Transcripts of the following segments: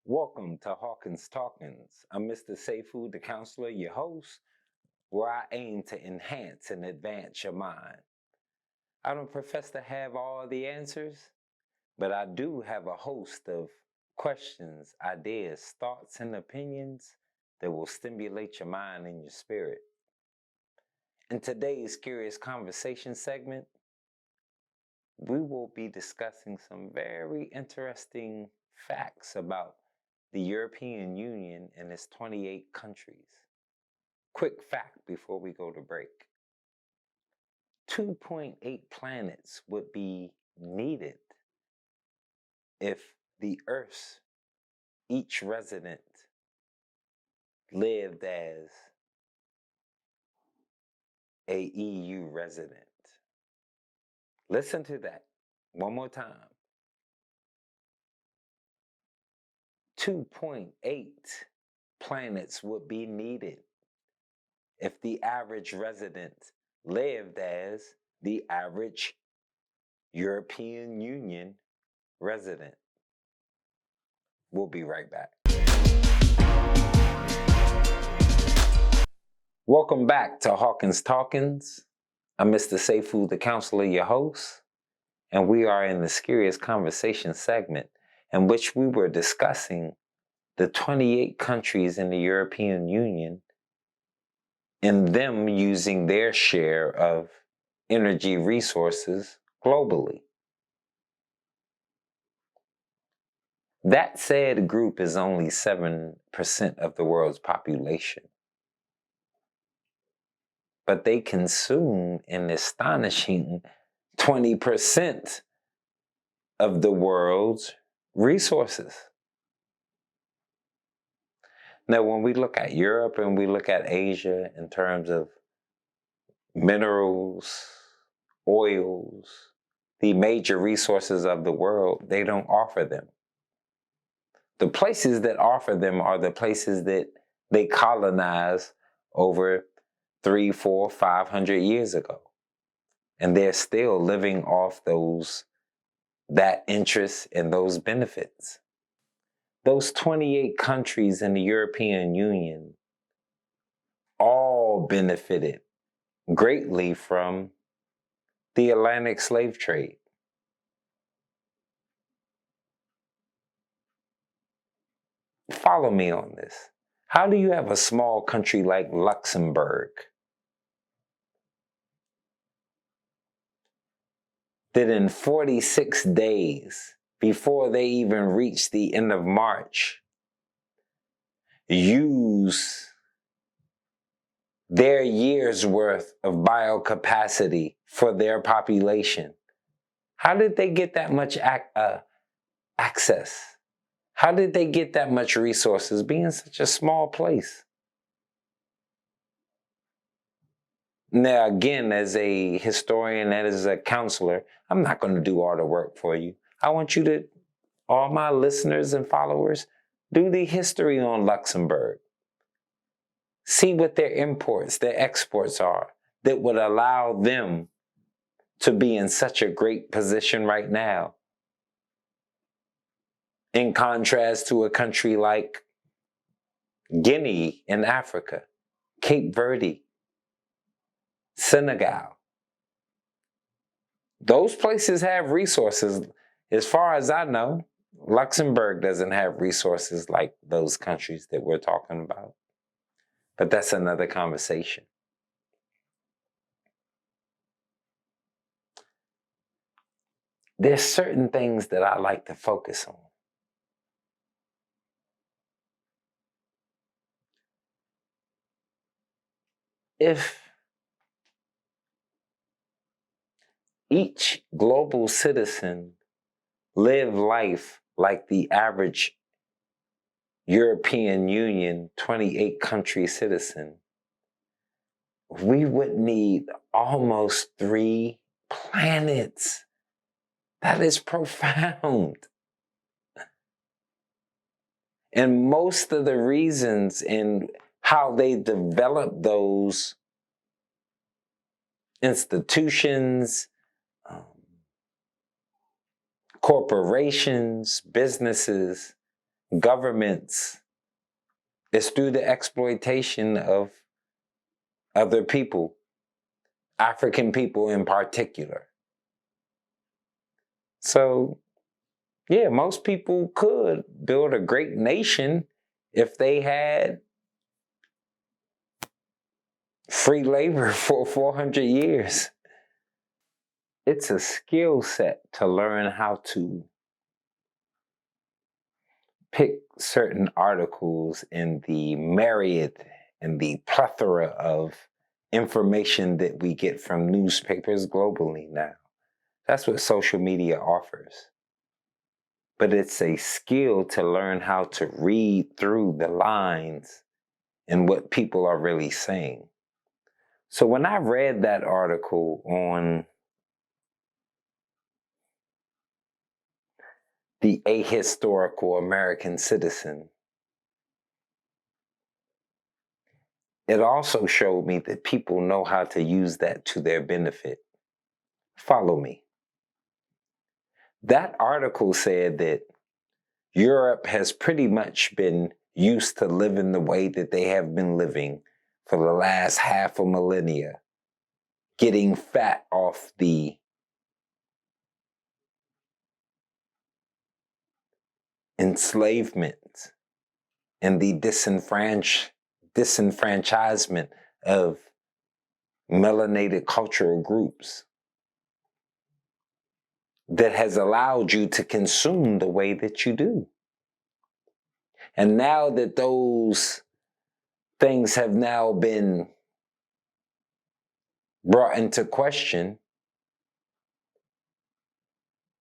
Welcome to Hawkins Talkins. I'm Mr. Seifu, the counselor, your host, where I aim to enhance and advance your mind. I don't profess to have all the answers, but I do have a host of questions, ideas, thoughts, and opinions that will stimulate your mind and your spirit. In today's Curious Conversation segment, we will be discussing some very interesting facts about the European Union and its 28 countries. Quick fact before we go to break. 2.8 planets would be needed if the Earth's each resident lived as a EU resident. Listen to that one more time. 2.8 planets would be needed if the average resident lived as the average European Union resident. We'll be right back. Welcome back to Hawkins Talkins. I'm Mr. Seifu, the counselor, your host, and we are in the Curious Conversation segment in which we were discussing the 28 countries in the European Union and them using their share of energy resources globally. That said group is only 7% of the world's population. But they consume an astonishing 20% of the world's resources. Now, when we look at Europe and we look at Asia in terms of minerals, oils, the major resources of the world, they don't offer them. The places that offer them are the places that they colonized over 300, 400, 500 years ago. And they're still living off that interest and those benefits. Those 28 countries in the European Union all benefited greatly from the Atlantic slave trade. Follow me on this. How do you have a small country like Luxembourg that in 46 days, before they even reach the end of March, use their year's worth of biocapacity for their population? How did they get that much access? How did they get that much resources being such a small place? Now, again, as a historian, as a counselor, I'm not going to do all the work for you. I want you to, all my listeners and followers, do the history on Luxembourg. See what their imports, their exports are that would allow them to be in such a great position right now. In contrast to a country like Guinea in Africa, Cape Verde, Senegal. Those places have resources. As far as I know, Luxembourg doesn't have resources like those countries that we're talking about. But that's another conversation. There's certain things that I like to focus on. If each global citizen lived life like the average European Union 28 country citizen, we would need almost 3 planets. That is profound. And most of the reasons in how they developed those institutions, corporations, businesses, governments is through the exploitation of other people, African people in particular. So, yeah, most people could build a great nation if they had free labor for 400 years. It's a skill set to learn how to pick certain articles in the myriad and the plethora of information that we get from newspapers globally now. That's what social media offers. But it's a skill to learn how to read through the lines and what people are really saying. So when I read that article on the ahistorical American citizen, it also showed me that people know how to use that to their benefit. Follow me. That article said that Europe has pretty much been used to living the way that they have been living for the last half a millennia, getting fat off the enslavement and the disenfranchisement of melanated cultural groups that has allowed you to consume the way that you do. And now that those things have now been brought into question,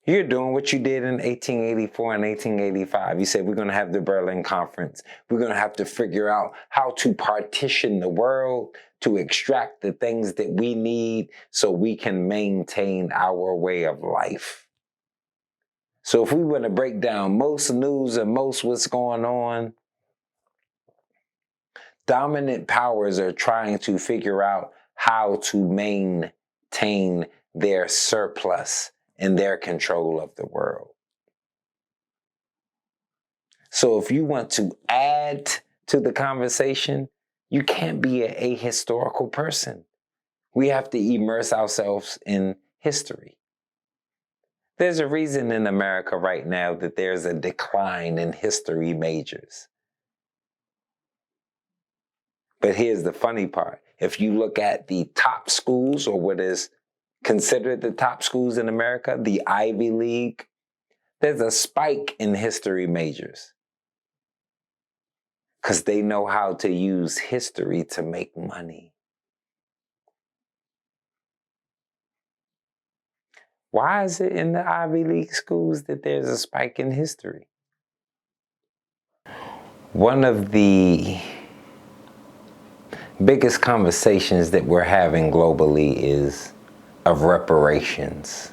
you're doing what you did in 1884 and 1885. You said, we're going to have the Berlin Conference. We're going to have to figure out how to partition the world to extract the things that we need so we can maintain our way of life. So if we want to break down most news and most what's going on, dominant powers are trying to figure out how to maintain their surplus and their control of the world. So if you want to add to the conversation, you can't be an ahistorical person. We have to immerse ourselves in history. There's a reason in America right now that there's a decline in history majors. But here's the funny part. If you look at the top schools, or what is considered the top schools in America, the Ivy League, there's a spike in history majors because they know how to use history to make money. Why is it in the Ivy League schools that there's a spike in history? One of the biggest conversations that we're having globally is of reparations.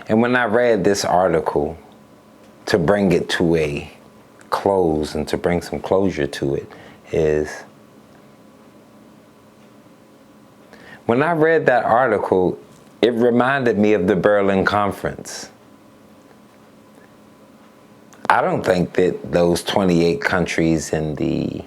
And when I read this article, to bring it to a close and to bring some closure to it, is when I read that article, it reminded me of the Berlin Conference. I don't think that those 28 countries in the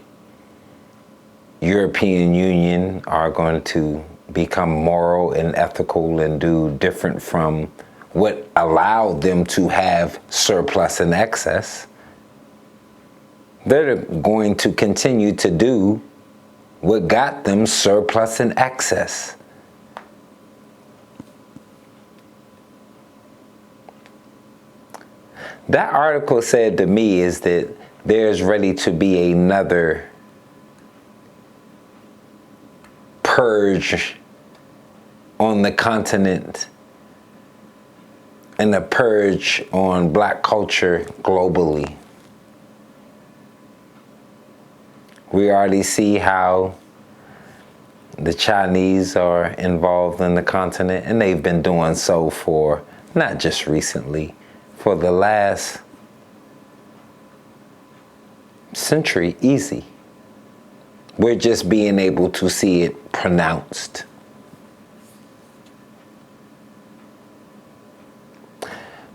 European Union are going to become moral and ethical and do different from what allowed them to have surplus and excess. They're going to continue to do what got them surplus and excess. That article said to me is that there's ready to be another purge on the continent and a purge on Black culture globally. We already see how the Chinese are involved in the continent, and they've been doing so for not just recently, for the last century, easy. We're just being able to see it pronounced.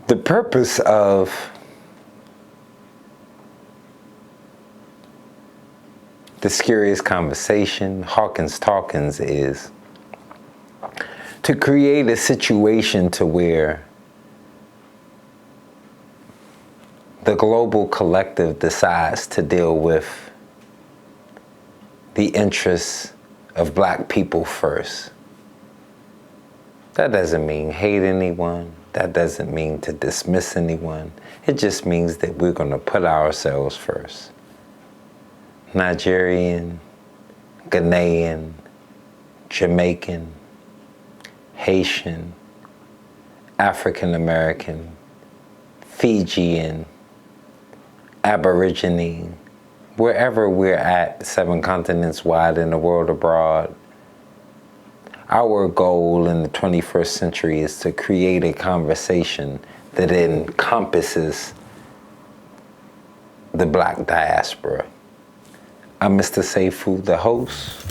The purpose of This curious conversation, Hawkins Talkins, is to create a situation to where the global collective decides to deal with the interests of Black people first. That doesn't mean hate anyone. That doesn't mean to dismiss anyone. It just means that we're going to put ourselves first. Nigerian, Ghanaian, Jamaican, Haitian, African American, Fijian, Aborigine, wherever we're at, 7 continents wide and the world abroad, our goal in the 21st century is to create a conversation that encompasses the Black diaspora. I'm Mr. Seifu, the host.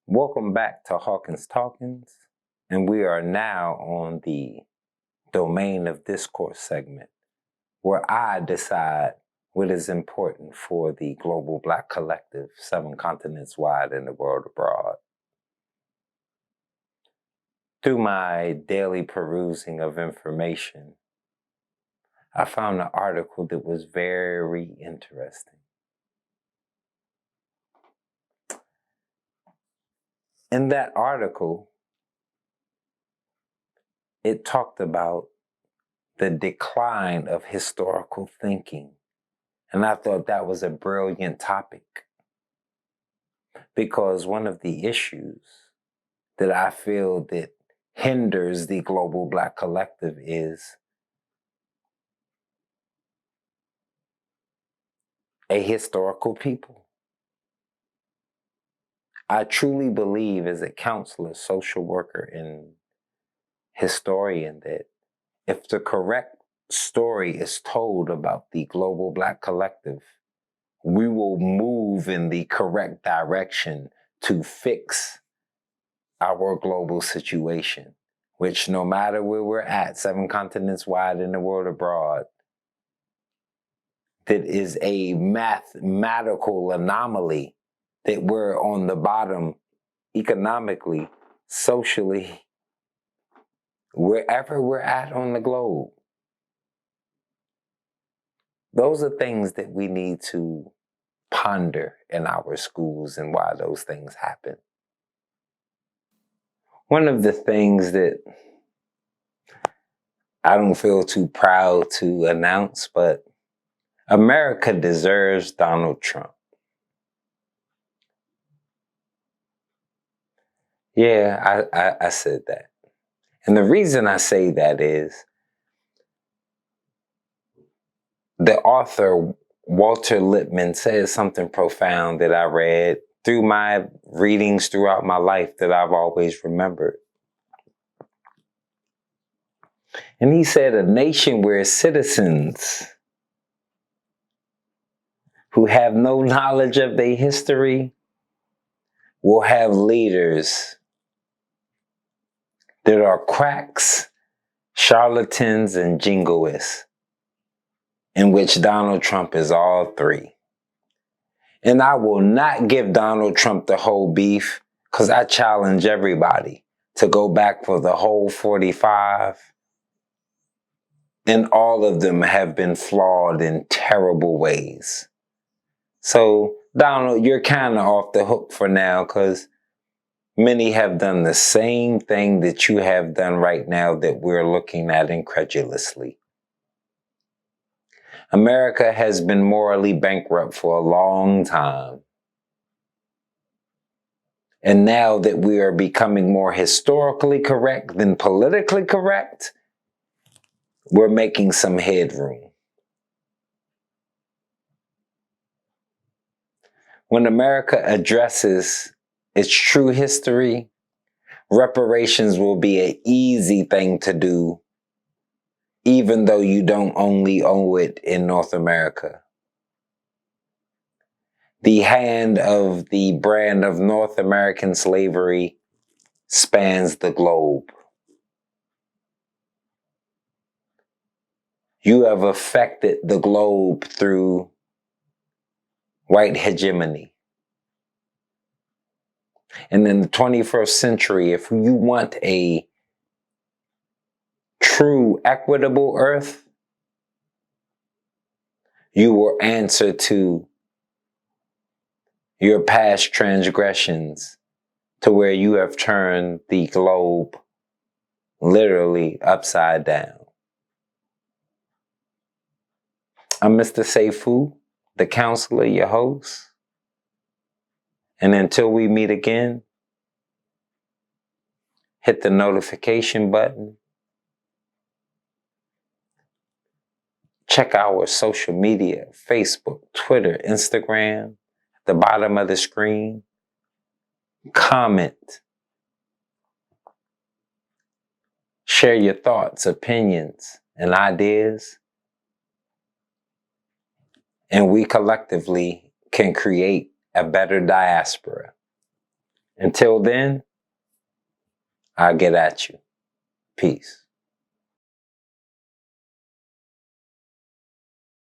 Welcome back to Hawkins Talkins, and we are now on the domain of discourse segment, where I decide what is important for the global Black collective, 7 continents wide and the world abroad. Through my daily perusing of information, I found an article that was very interesting. In that article, it talked about the decline of historical thinking. And I thought that was a brilliant topic, because one of the issues that I feel that hinders the global Black collective is a historical people. I truly believe, as a counselor, social worker, and historian, that if the correct story is told about the global Black collective, we will move in the correct direction to fix our global situation, which, no matter where we're at, 7 continents wide and the world abroad, that is a mathematical anomaly that we're on the bottom economically, socially, wherever we're at on the globe. Those are things that we need to ponder in our schools and why those things happen. One of the things that I don't feel too proud to announce, but America deserves Donald Trump. Yeah, I said that. And the reason I say that is the author Walter Lippmann says something profound that I read through my readings throughout my life that I've always remembered. And he said, a nation where citizens who have no knowledge of their history will have leaders that are quacks, charlatans, and jingoists, in which Donald Trump is all 3. And I will not give Donald Trump the whole beef, because I challenge everybody to go back for the whole 45. And all of them have been flawed in terrible ways. So, Donald, you're kind of off the hook for now, because many have done the same thing that you have done right now that we're looking at incredulously. America has been morally bankrupt for a long time. And now that we are becoming more historically correct than politically correct, we're making some headroom. When America addresses its true history, reparations will be an easy thing to do, even though you don't only owe it in North America. The hand of the brand of North American slavery spans the globe. You have affected the globe through white hegemony. And in the 21st century, if you want a true equitable earth, you will answer to your past transgressions, to where you have turned the globe literally upside down. I'm Mr. Seifu, the counselor, your host. And until we meet again, hit the notification button. Check our social media, Facebook, Twitter, Instagram, at the bottom of the screen. Comment. Share your thoughts, opinions, and ideas. And we collectively can create a better diaspora. Until then, I'll get at you. Peace.